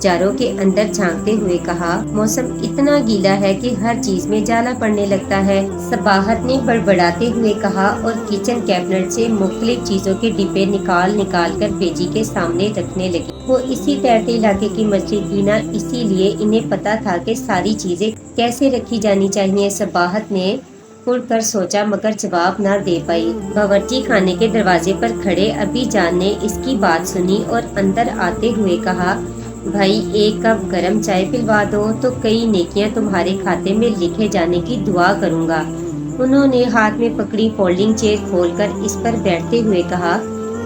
جاروں کے اندر جھانکتے ہوئے کہا، موسم اتنا گیلا ہے کہ ہر چیز میں جالا پڑنے لگتا ہے۔ صباحت نے بڑبڑاتے ہوئے کہا اور کچن کیبنٹ سے مختلف چیزوں کے ڈبے نکال کر بیجی کے سامنے رکھنے لگی۔ وہ اسی تیرتے علاقے کی مچھلی تھی نا، اسی لیے انہیں پتا تھا کہ ساری چیزیں کیسے رکھی جانی چاہیے۔ صباحت نے اڑ کر سوچا مگر جواب نہ دے پائی۔ باورچی خانے کے دروازے پر کھڑے ابی جان نے اس کی بات سنی اور اندر آتے ہوئے کہا، بھائی ایک کپ گرم چائے پلوا دو تو کئی نیکیاں تمہارے کھاتے میں لکھے جانے کی دعا کروں گا۔ انہوں نے ہاتھ میں پکڑی فولڈنگ چیئر کھول کر اس پر بیٹھتے ہوئے کہا،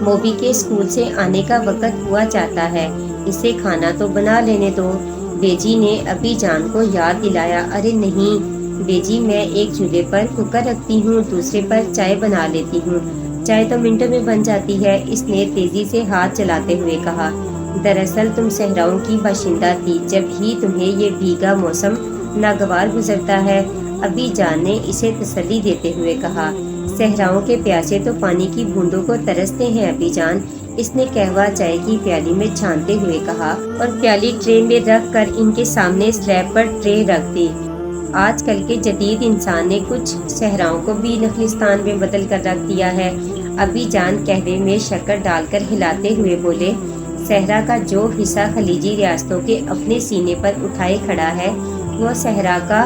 موبی کے اسکول سے آنے کا وقت ہوا چاہتا ہے، اسے کھانا تو بنا لینے دو۔ بیجی نے ابی جان کو یاد دلایا، ارے نہیں بیجی، میں ایک چولہے پر کوکر رکھتی ہوں، دوسرے پر چائے بنا لیتی ہوں، چائے تو منٹوں میں بن جاتی ہے۔ اس نے تیزی سے ہاتھ چلاتے ہوئے کہا، دراصل تم صحراؤں کی باشندہ تھی، جب ہی تمہیں یہ بھیگا موسم ناگوار گزرتا ہے۔ ابی جان نے اسے تسلی دیتے ہوئے کہا، صحراؤں کے پیاسے تو پانی کی بوندوں کو ترستے ہیں ابی جان۔ اس نے قہوہ چائے کی پیالی میں چھانتے ہوئے کہا اور پیالی ٹرے میں رکھ کر ان کے سامنے سلیب پر ٹرے رکھ دی۔ آج کل کے جدید انسان نے کچھ صحراؤں کو بھی نخلستان میں بدل کر رکھ دیا ہے۔ ابی جان قہوے میں شکر ڈال کر ہلاتے ہوئے بولے، صحرا کا جو حصہ خلیجی ریاستوں کے اپنے سینے پر اٹھائے کھڑا ہے وہ صحرا کا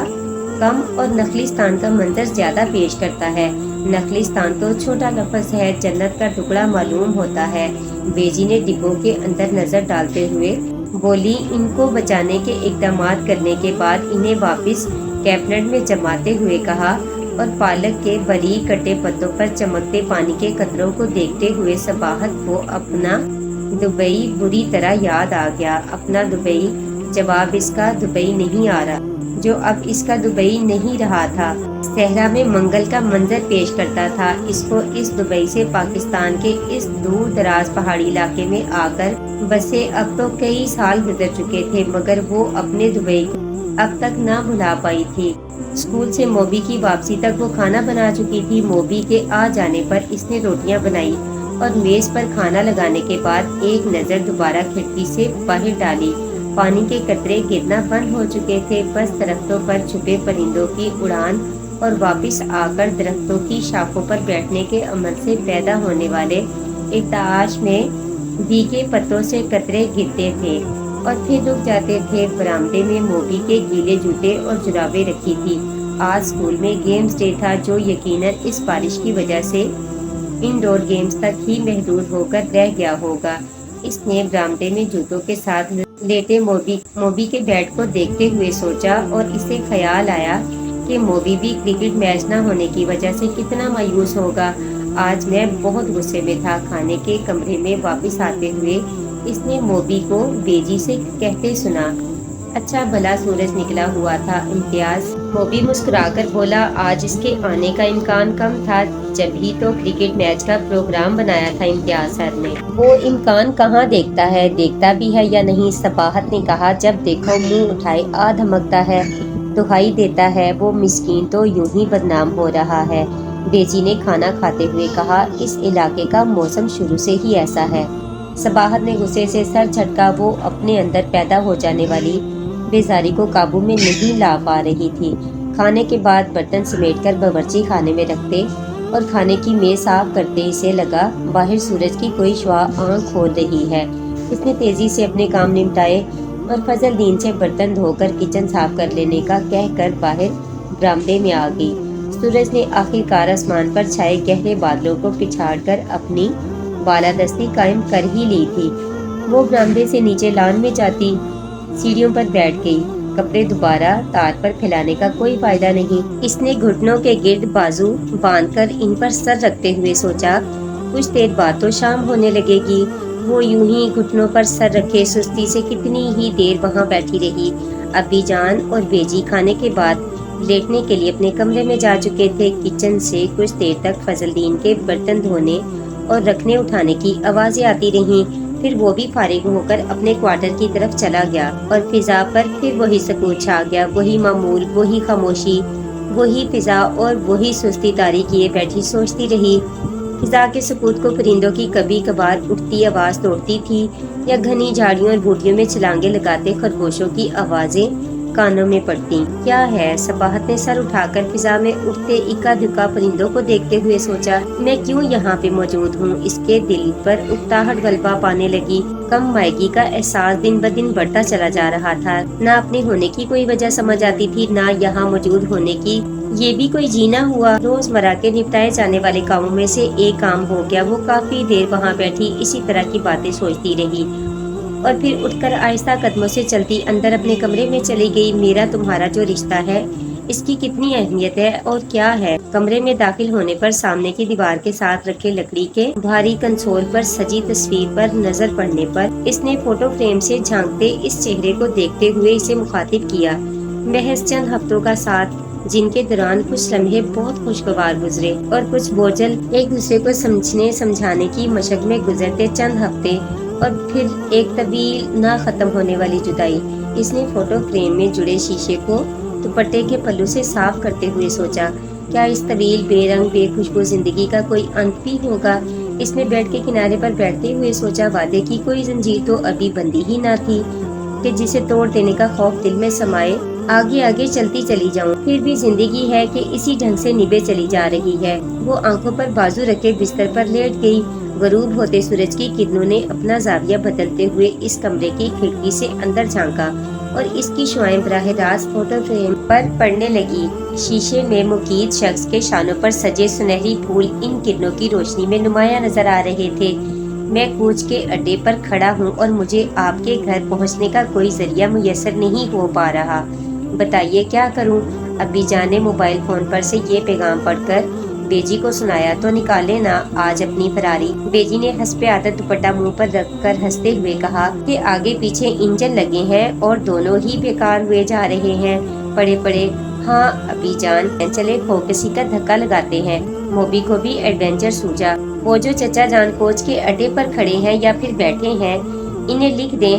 کم اور نخلستان کا منظر زیادہ پیش کرتا ہے۔ نخلستان تو چھوٹا لفظ ہے، جنت کا ٹکڑا معلوم ہوتا ہے۔ بیجی نے ڈبوں کے اندر نظر ڈالتے ہوئے بولی، ان کو بچانے کے اقدامات کرنے کے بعد انہیں واپس کیبنٹ میں جماتے ہوئے کہا اور پالک کے باریک کٹے پتوں پر چمکتے پانی کے قطروں کو دیکھتے ہوئے صباحت کو اپنا دبئی بری طرح یاد آ گیا۔ اپنا دبئی، جواب اس کا دبئی نہیں آ رہا، جو اب اس کا دبئی نہیں رہا تھا، صحرا میں منگل کا منظر پیش کرتا تھا۔ اس کو اس دبئی سے پاکستان کے اس دور دراز پہاڑی علاقے میں آ کر بسے اب تو کئی سال گزر چکے تھے، مگر وہ اپنے دبئی کو اب تک نہ بھلا پائی تھی۔ اسکول سے موبی کی واپسی تک وہ کھانا بنا چکی تھی۔ موبی کے آ جانے پر اس نے روٹیاں بنائی اور میز پر کھانا لگانے کے بعد ایک نظر دوبارہ کھڑکی سے باہر ڈالی۔ پانی کے قطرے گرنا بند ہو چکے تھے، بس درختوں پر چھپے پرندوں کی اڑان اور واپس آ کر درختوں کی شاخوں پر بیٹھنے کے عمل سے پیدا ہونے والے ارتعاش میں بھیگے پتوں سے قطرے گرتے تھے اور پھر رک جاتے تھے۔ برآمدے میں موبی کے گیلے جوتے اور جرابیں رکھی تھی۔ آج اسکول میں گیمز ڈے تھا، جو یقیناً اس بارش کی وجہ سے انڈور گیمز تک ہی محدود ہو کر رہ گیا ہوگا۔ اس نے برآمدے میں جوتوں کے ساتھ لیٹے موبی کے بیٹ کو دیکھتے ہوئے سوچا اور اسے خیال آیا کہ موبی بھی کرکٹ میچ نہ ہونے کی وجہ سے کتنا مایوس ہوگا۔ آج میں بہت غصے میں تھا۔ کھانے کے کمرے میں واپس آتے ہوئے اس نے موبی کو بیجی سے کہتے سنا، اچھا بھلا سورج نکلا ہوا تھا امتیاز۔ موبی مسکرا کر بولا، آج اس کے آنے کا امکان کم تھا، جب ہی تو کرکٹ میچ کا پروگرام بنایا تھا امتیاز سر نے۔ وہ امکان کہاں دیکھتا ہے، دیکھتا بھی ہے یا نہیں؟ صباحت نے کہا، جب دیکھو منہ اٹھائے آ دھمکتا ہے، دہائی دیتا ہے، وہ مسکین تو یوں ہی بدنام ہو رہا ہے۔ بیجی نے کھانا کھاتے ہوئے کہا، اس علاقے کا موسم شروع سے ہی ایسا ہے۔ صباحت نے غصے سے سر جھٹکا، وہ اپنے اندر پیدا ہو جانے والی بیزاری کو قابو میں نہیں لا پا رہی تھی۔ کھانے کے بعد برتن سمیٹ کر باورچی خانے میں رکھتے اور کھانے کی میز صاف کرتے اسے لگا باہر سورج کی کوئی شعاع آنکھ کھول رہی ہے۔ اس نے تیزی سے اپنے کام نمٹائے اور فضل دین سے برتن دھو کر کچن صاف کر لینے کا کہہ کر باہر برآمدے میں آ گئی۔ سورج نے آخر کار آسمان پر چھائے گہرے بادلوں کو پچھاڑ کر اپنی بالادستی قائم کر ہی لی تھی۔ وہ برآمدے سے نیچے لان میں جاتی سیڑھیوں پر بیٹھ گئی۔ کپڑے دوبارہ تار پر پھیلانے کا کوئی فائدہ نہیں۔ اس نے گھٹنوں کے گرد بازو باندھ کر ان پر سر رکھتے ہوئے سوچا، کچھ دیر بعد تو شام ہونے لگے گی۔ وہ یوں ہی گھٹنوں پر سر رکھے سستی سے کتنی ہی دیر وہاں بیٹھی رہی۔ ابی جان اور بیجی کھانے کے بعد لیٹنے کے لیے اپنے کمرے میں جا چکے تھے۔ کچن سے کچھ دیر تک فضل دین کے برتن دھونے اور رکھنے اٹھانے کی آوازیں آتی رہیں، پھر وہ بھی فارغ ہو کر اپنے کوارٹر کی طرف چلا گیا اور فضا پر پھر وہی سکوت چھا گیا، وہی معمول، وہی خاموشی، وہی فضا اور وہی سستی طاری کیے بیٹھی سوچتی رہی فضا کے سکوت کو پرندوں کی کبھی کبھار اٹھتی آواز توڑتی تھی یا گھنی جھاڑیوں اور بوٹیوں میں چھلانگیں لگاتے خرگوشوں کی آوازیں کانوں میں پڑتی۔ کیا ہے؟ صباحت نے سر اٹھا کر فضا میں اٹھتے اکا دکا پرندوں کو دیکھتے ہوئے سوچا۔ میں کیوں یہاں پہ موجود ہوں؟ اس کے دل پر اکتاہٹ غلبہ پانے لگی۔ کم مائگی کا احساس دن بدن بڑھتا چلا جا رہا تھا۔ نہ اپنے ہونے کی کوئی وجہ سمجھ آتی تھی، نہ یہاں موجود ہونے کی۔ یہ بھی کوئی جینا ہوا؟ روزمرہ کے نپٹائے جانے والے کاموں میں سے ایک کام ہو گیا۔ وہ کافی دیر وہاں بیٹھی اسی طرح کی باتیں سوچتی رہی اور پھر اٹھ کر آہستہ قدموں سے چلتی اندر اپنے کمرے میں چلی گئی۔ میرا تمہارا جو رشتہ ہے اس کی کتنی اہمیت ہے اور کیا ہے؟ کمرے میں داخل ہونے پر سامنے کی دیوار کے ساتھ رکھے لکڑی کے بھاری کنسول پر سجی تصویر پر نظر پڑنے پر اس نے فوٹو فریم سے جھانکتے اس چہرے کو دیکھتے ہوئے اسے مخاطب کیا۔ محض چند ہفتوں کا ساتھ، جن کے دوران کچھ لمحے بہت خوشگوار گزرے اور کچھ بوجھل ایک دوسرے کو سمجھنے سمجھانے کی مشق میں گزرتے چند ہفتے، اور پھر ایک طویل نہ ختم ہونے والی جدائی۔ اس نے فوٹو فریم میں جڑے شیشے کو دوپٹے کے پلو سے صاف کرتے ہوئے سوچا، کیا اس طویل بے رنگ بے خوشبو زندگی کا کوئی انت بھی ہوگا؟ اس نے بیڈ کے کنارے پر بیٹھتے ہوئے سوچا، وعدے کی کوئی زنجیر تو ابھی بندی ہی نہ تھی کہ جسے توڑ دینے کا خوف دل میں سمائے۔ آگے آگے چلتی چلی جاؤں، پھر بھی زندگی ہے کہ اسی ڈھنگ سے نبھے چلی جا رہی ہے۔ وہ آنکھوں پر بازو رکھے بستر پر لیٹ گئی۔ غروب ہوتے سورج کی کرنوں نے اپنا زاویہ بدلتے ہوئے اس کمرے کی کھڑکی سے اندر جھانکا اور اس کی شعاعیں براہ راست فوٹو فریم پر پڑنے لگی۔ شیشے میں مقید شخص کے شانوں پر سجے سنہری پھول ان کرنوں کی روشنی میں نمایاں نظر آ رہے تھے۔ میں کوچ کے اڈے پر کھڑا ہوں اور مجھے آپ کے گھر پہنچنے کا کوئی ذریعہ میسر نہیں ہو پا رہا۔ بتائیے کیا کروں؟ ابی جان نے موبائل فون پر سے یہ پیغام پڑھ کر بیجی کو سنایا۔ تو نکالے نا آج اپنی فراری۔ بیجی نے حسب عادت دوپٹہ منہ پر رکھ کر ہنستے ہوئے کہا کہ آگے پیچھے انجن لگے ہیں اور دونوں ہی بیکار ہوئے جا رہے ہیں۔ پڑے پڑے۔ ہاں ابی جان، چلے فوکسی کا دھکا لگاتے ہیں۔ موبی کو بھی ایڈونچر سوجا۔ وہ جو چچا جان کوچ کے اڈے پر کھڑے ہیں یا پھر بیٹھے ہیں، انہیں لکھ دیں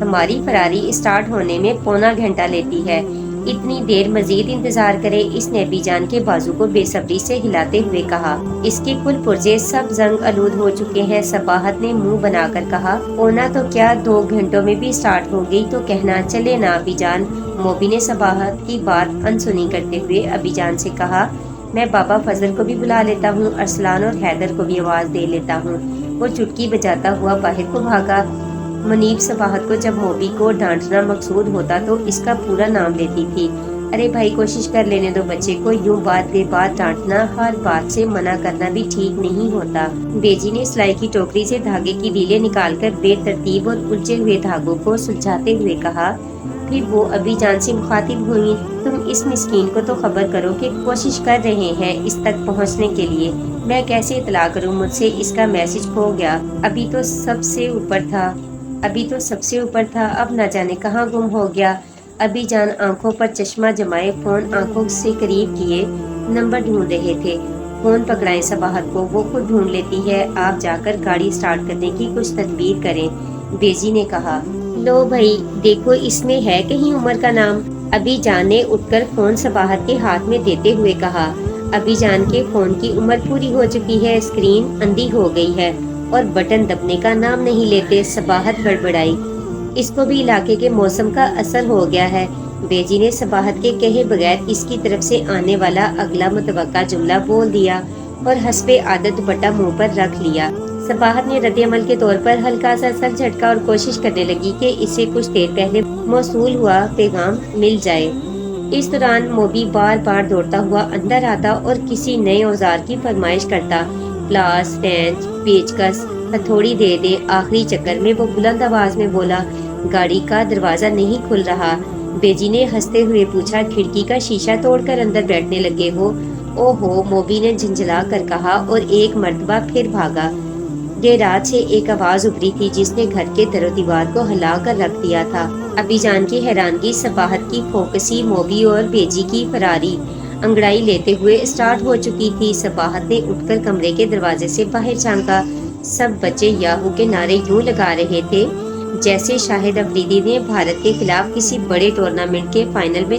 ہماری فراری اسٹارٹ ہونے میں پونا گھنٹہ لیتی ہے۔ اتنی دیر مزید انتظار کرے؟ اس نے ابی جان کے بازو کو بے صبری سے ہلاتے ہوئے کہا۔ اس کے کل پرزے سب زنگ آلود ہو چکے ہیں۔ صباحت نے منہ بنا کر کہا۔ پونا تو کیا 2 گھنٹوں میں بھی اسٹارٹ ہو گئی تو کہنا۔ چلے نا ابی جان۔ موبی نے صباحت کی بات انسنی کرتے ہوئے ابی جان سے کہا، میں بابا فضل کو بھی بلا لیتا ہوں، ارسلان اور حیدر کو بھی آواز دے لیتا ہوں۔ وہ چٹکی بجاتا ہوا باہر کو بھاگا۔ منیب صباحت کو جب موبی کو ڈانٹنا مقصود ہوتا تو اس کا پورا نام لیتی تھی۔ ارے بھائی کوشش کر لینے دو بچے کو، یوں بات بے بات ڈانٹنا، ہر بات سے منع کرنا بھی ٹھیک نہیں ہوتا۔ بیجی نے سلائی کی ٹوکری سے دھاگے کی ریلیں نکال کر بے ترتیب اور الجھے ہوئے دھاگوں کو سلجھاتے ہوئے کہا۔ پھر وہ ابی جان سے مخاطب ہوئی، تم اس مسکین کو تو خبر کرو کہ کوشش کر رہے ہیں اس تک پہنچنے کے لیے۔ میں کیسے اطلاع کروں؟ مجھ سے اس کا میسج کھو گیا۔ ابھی تو سب سے اوپر تھا، اب نہ جانے کہاں گم ہو گیا۔ ابی جان آنکھوں پر چشمہ جمائے فون آنکھوں سے قریب کیے نمبر ڈھونڈ رہے تھے۔ فون پکڑائیں صباحت کو، وہ خود ڈھونڈ لیتی ہے، آپ جا کر گاڑی سٹارٹ کرنے کی کچھ تدبیر کریں، بیجی نے کہا۔ لو بھائی دیکھو اس میں ہے کہیں عمر کا نام؟ ابی جان نے اٹھ کر فون صباحت کے ہاتھ میں دیتے ہوئے کہا۔ ابی جان کے فون کی عمر پوری ہو چکی ہے، اسکرین اندھی ہو گئی ہے اور بٹن دبنے کا نام نہیں لیتے۔ صباحت بڑبڑائی، اس کو بھی علاقے کے موسم کا اثر ہو گیا ہے۔ بیجی نے صباحت کے کہے بغیر اس کی طرف سے آنے والا اگلا متوقع جملہ بول دیا اور حسب عادت دوپٹہ منہ پر رکھ لیا۔ صباحت نے رد عمل کے طور پر ہلکا سا سر جھٹکا اور کوشش کرنے لگی کہ اسے کچھ دیر پہلے موصول ہوا پیغام مل جائے۔ اس دوران موبی بار بار دوڑتا ہوا اندر آتا اور کسی نئے اوزار کی فرمائش کرتا، پلاس، رینچ، پیچکس، ہتھوڑی دے دے۔ آخری چکر میں وہ بلند آواز میں بولا، گاڑی کا دروازہ نہیں کھل رہا۔ بیجی نے ہنستے ہوئے پوچھا، کھڑکی کا شیشہ توڑ کر اندر بیٹھنے لگے ہو؟ او ہو، موبی نے جھنجھلا کر کہا اور ایک مرتبہ پھر بھاگا۔ دیر رات سے ایک آواز ابھری تھی جس نے گھر کے در و دیوار کو ہلا کر رکھ دیا تھا۔ ابی جان کی حیرانگی، صباحت کی فوکسی، موبی اور بیجی کی فراری انگڑائی لیتے ہوئے اسٹارٹ ہو چکی تھی۔ صباحت نے اٹھ کر کمرے کے دروازے سے باہر جھانکا۔ سب بچے یاہو کے نعرے یوں لگا رہے تھے جیسے شاہد افریدی نے بھارت کے خلاف کسی بڑے ٹورنامنٹ کے فائنل میں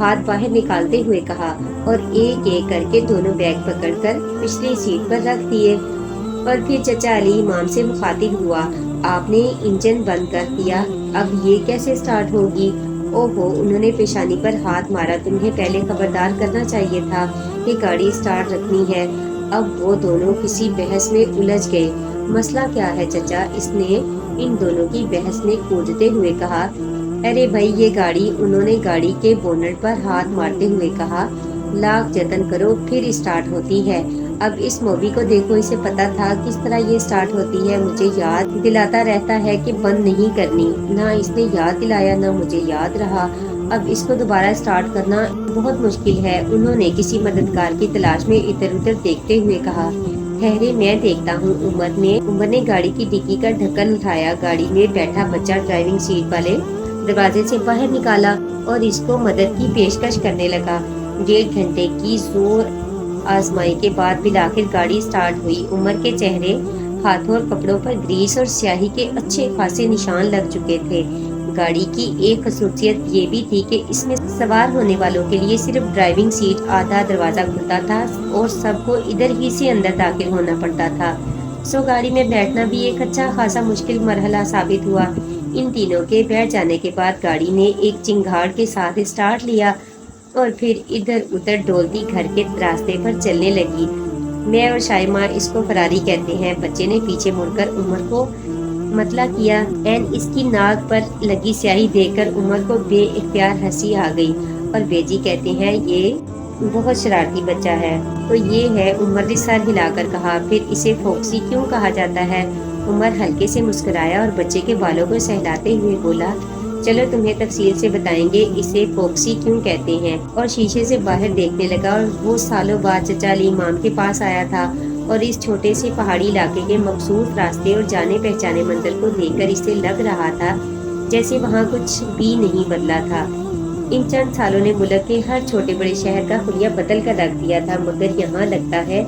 ہاتھ باہر نکالتے ہوئے کہا اور ایک ایک کر کے دونوں بیگ پکڑ کر پچھلی سیٹ پر رکھ دیے۔ اور پھر چچا علی امام سے مخاطب ہوا، آپ نے انجن بند کر دیا، اب یہ کیسے سٹارٹ ہوگی؟ اوہو، انہوں نے پیشانی پر ہاتھ مارا، تمہیں پہلے خبردار کرنا چاہیے تھا کہ گاڑی سٹارٹ رکھنی ہے۔ اب وہ دونوں کسی بحث میں الجھ گئے۔ مسئلہ کیا ہے چچا؟ اس نے ان دونوں کی بحث میں کودتے ہوئے کہا۔ ارے بھائی یہ گاڑی، انہوں نے گاڑی کے بونٹ پر ہاتھ مارتے ہوئے کہا، لاکھ جتن کرو پھر سٹارٹ ہوتی ہے۔ اب اس موبی کو دیکھو، اسے پتا تھا کس طرح یہ سٹارٹ ہوتی ہے، مجھے یاد دلاتا رہتا ہے کہ بند نہیں کرنی، نہ اس نے یاد دلایا نہ مجھے یاد رہا، اب اس کو دوبارہ سٹارٹ کرنا بہت مشکل ہے۔ انہوں نے کسی مددگار کی تلاش میں ادھر ادھر دیکھتے ہوئے کہا، ٹھہرے میں دیکھتا ہوں۔ عمر نے گاڑی کی ڈگی کا ڈھکن اٹھایا، گاڑی میں بیٹھا بچہ ڈرائیونگ سیٹ والے دروازے سے باہر نکالا اور اس کو مدد کی پیشکش کرنے لگا۔ 1.5 گھنٹے کی زور آزمائی کے بعد بالآخر گاڑی سٹارٹ ہوئی۔ عمر کے چہرے، ہاتھوں اور کپڑوں پر گریس اور سیاہی کے اچھے خاصے نشان لگ چکے تھے۔ گاڑی کی ایک خصوصیت یہ بھی تھی کہ اس میں سوار ہونے والوں کے لیے صرف ڈرائیونگ سیٹ آدھا دروازہ کھلتا تھا اور سب کو ادھر ہی سے اندر داخل ہونا پڑتا تھا، سو گاڑی میں بیٹھنا بھی ایک اچھا خاصا مشکل مرحلہ ثابت ہوا۔ ان تینوں کے بیٹھ جانے کے بعد گاڑی نے ایک چنگھاڑ کے ساتھ سٹارٹ لیا اور پھر ادھر ادھر ڈولتی گھر کے راستے پر چلنے لگی۔ میں اور شائمہ اس کو فراری کہتے ہیں۔ بچے نے پیچھے مڑ کر عمر کو مطلع کیا۔ اس کی ناک پر لگی سیاہی دیکھ کر عمر کو بے اختیار ہنسی آ گئی اور بیجی کہتے ہیں، یہ بہت شرارتی بچہ ہے۔ تو یہ ہے، عمر نے سر ہلا کر کہا۔ پھر اسے فوکسی کیوں کہا جاتا ہے؟ عمر ہلکے سے مسکرایا اور بچے کے بالوں کو سہلاتے ہوئے بولا، چلو تمہیں تفصیل سے بتائیں گے اسے فوکسی کیوں کہتے ہیں۔ اور شیشے سے باہر دیکھنے لگا اور وہ سالوں بعد چچا علی امام کے پاس آیا تھا اور اس چھوٹے سے پہاڑی علاقے کے مخصوص راستے اور جانے پہچانے منظر کو دیکھ کر اسے لگ رہا تھا جیسے وہاں کچھ بھی نہیں بدلا تھا۔ ان چند سالوں نے ملک کے ہر چھوٹے بڑے شہر کا خلیہ بدل کر رکھ دیا تھا، مگر یہاں لگتا ہے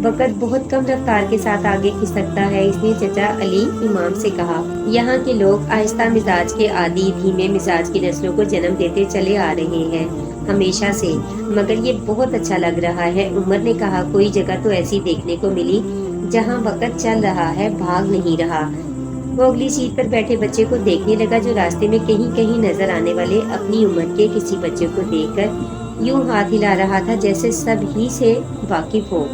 وقت بہت کم رفتار کے ساتھ آگے کھسکتا ہے، اس نے چچا علی امام سے کہا۔ یہاں کے لوگ آہستہ مزاج کے عادی دھیمے مزاج کی نسلوں کو جنم دیتے چلے آ رہے ہیں ہمیشہ سے، مگر یہ بہت اچھا لگ رہا ہے۔ عمر نے کہا، کوئی جگہ تو ایسی دیکھنے کو ملی جہاں وقت چل رہا ہے، بھاگ نہیں رہا۔ وہ اگلی سیٹ پر بیٹھے بچے کو دیکھنے لگا جو راستے میں کہیں کہیں نظر آنے والے اپنی عمر کے کسی بچے کو دیکھ کر یوں ہاتھ ہلا رہا تھا جیسے سب ہی سے واقف ہو۔